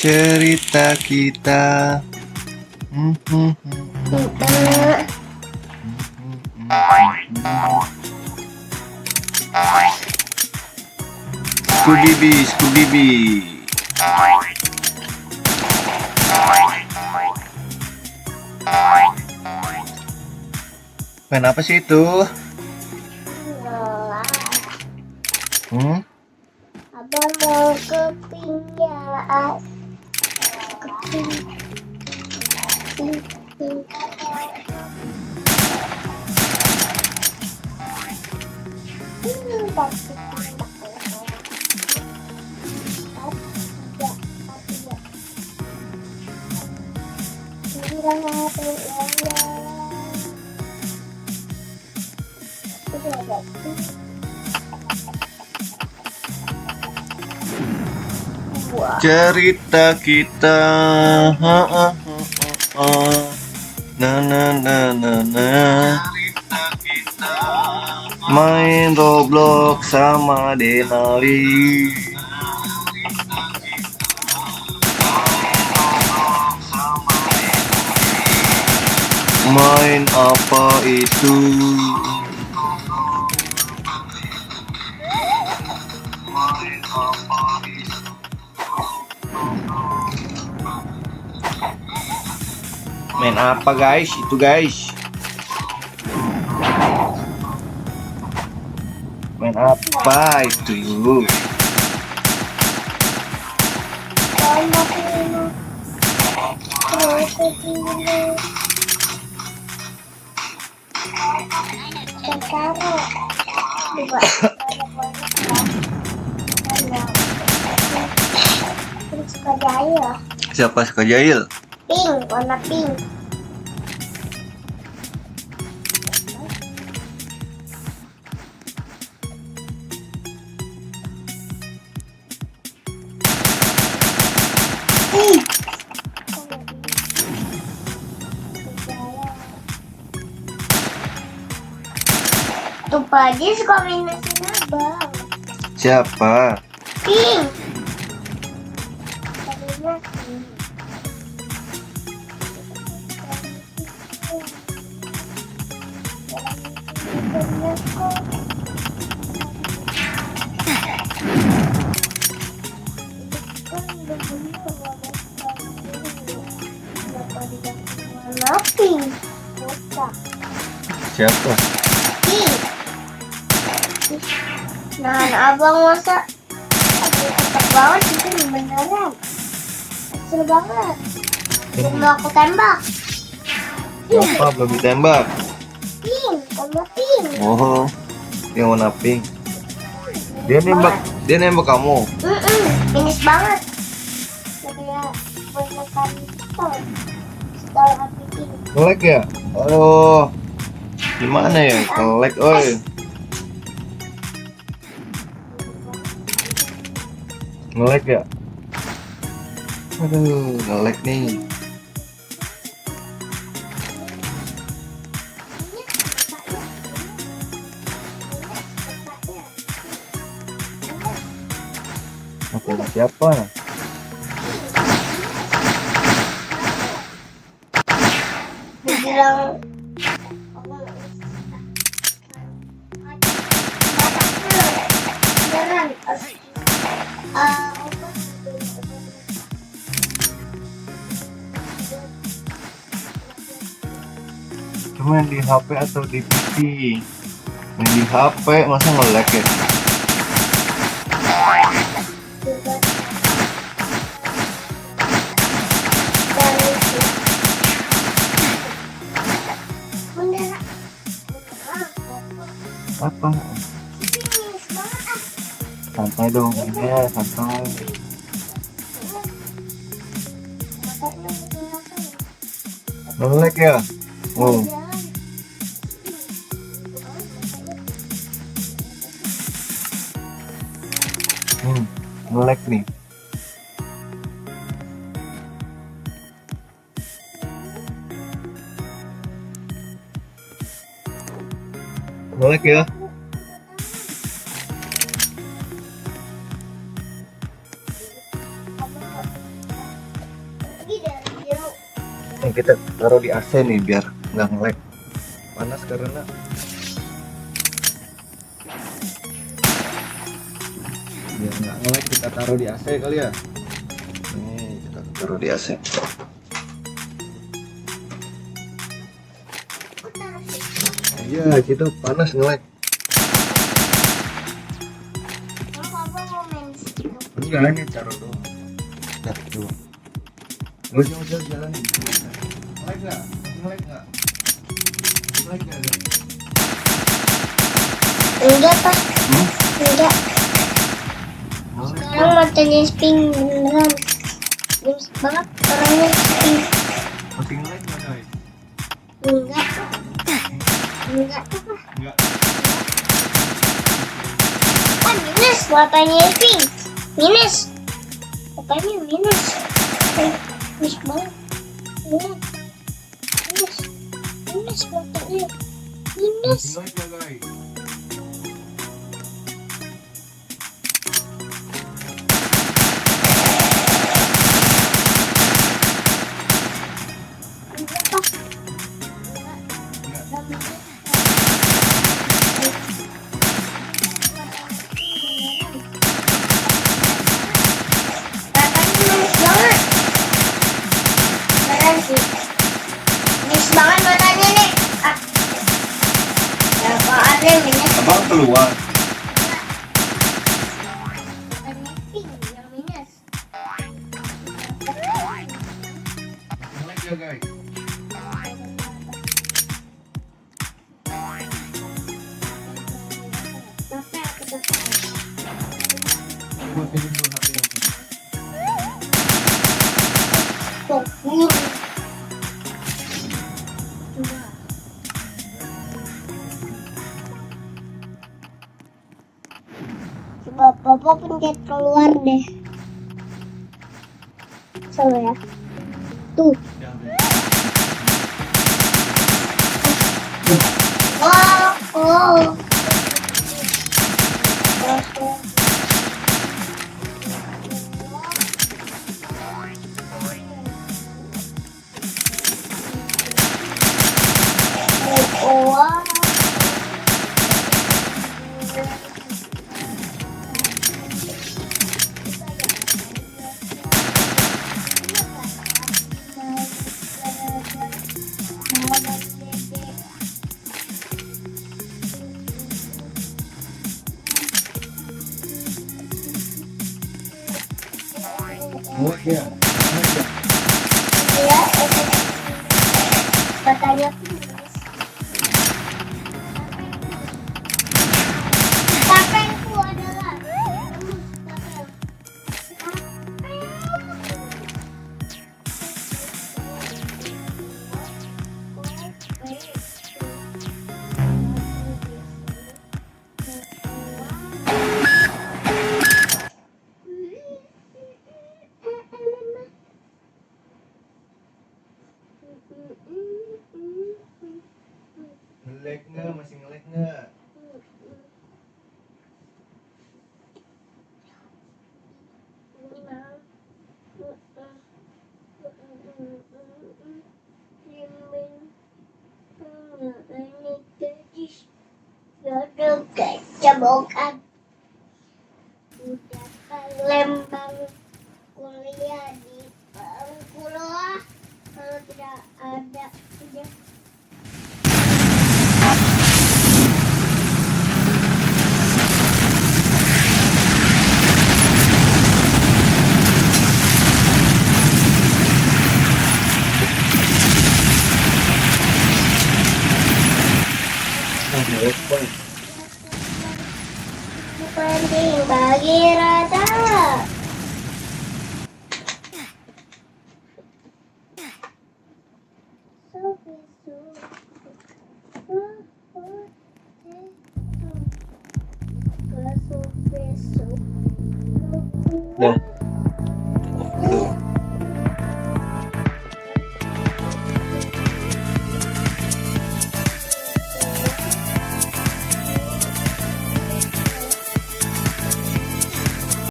cerita kita. Skubibi, Skubibi. Main apa sih itu? Abang mau ke pinjam. Cerita kita. Na na na na na. Main Roblox sama Denali. Main apa itu? Main apa guys? Itu guys. Main apa itu? Siapa suka jahil? Pink, warna pink. Tuh Pak Haji suka main nasi abang. Siapa? Pink. Tadinya pink. Warna pink. Siapa? Pink. Nah, abang masa ketat banget itu beneran. Kecil banget. Belum aku tembak. Siapa belum ditembak? Pink, warna pink. Oh, yang warna pink. Dia nembak kamu. Finish banget. Kayak banyakan pistol. Pistol api ini. Nge-lag ya? Oh, gimana ya? Nge-lag, oi. Nge-lag ya? Aduh, nge-lag nih. Oke, siapa? Dibilang beneran. Main di HP atau di PC? Main di HP masa nge-lag ya? Apa? Santai dong, ya santai. Nge-lag ya? Oh, nge-lag nih. Nge-lag ya? Pergi dari biru. Ini kita taruh di AC nih biar nggak nge-lag. Panas karena biar nggak nge-lag kita taruh di AC kali ya. Nih kita taruh di AC. Aku taruh sini. Iya gitu panas nge-lag. Kalau papa mau main di situ. Enggak ini taruh doang. Nah tuh. Nggak usah jalanin. Nge-lag nggak? Nge-lag nggak? Nge-lag nggak? Enggak pak, Hmm? enggak. Sekarang matanya sping beneran. Gemes banget orangnya sping. Masih nge-lag nggak guys? Enggak. Enggak apa? Enggak. Kan minus matanya sping. Minus. Matanya minus. Minus banget. Minus. Minus. Minus matanya. Minus. Masih nge-lag nggak guys? Enggak pak. Banget matanya nih. Ah. Apaan nih minus? Abang keluar. Matanya pink yang minus. Nge-lag ya guys? Sampai aku tutup. Buat ini dulu HP aku. Fokus. Coba papa pencet keluar deh. Coba ya. Tuh. Oh, oh. Oh. Oh iya. Ya, matanya minus. Tapengku adalah Nge-lag nggak? Masih nge-lag nggak? Cebokan udah Palembang kuliah di Bengkulu kalau tidak ada udah Nge-lag bang. penting bagi rata. Dah.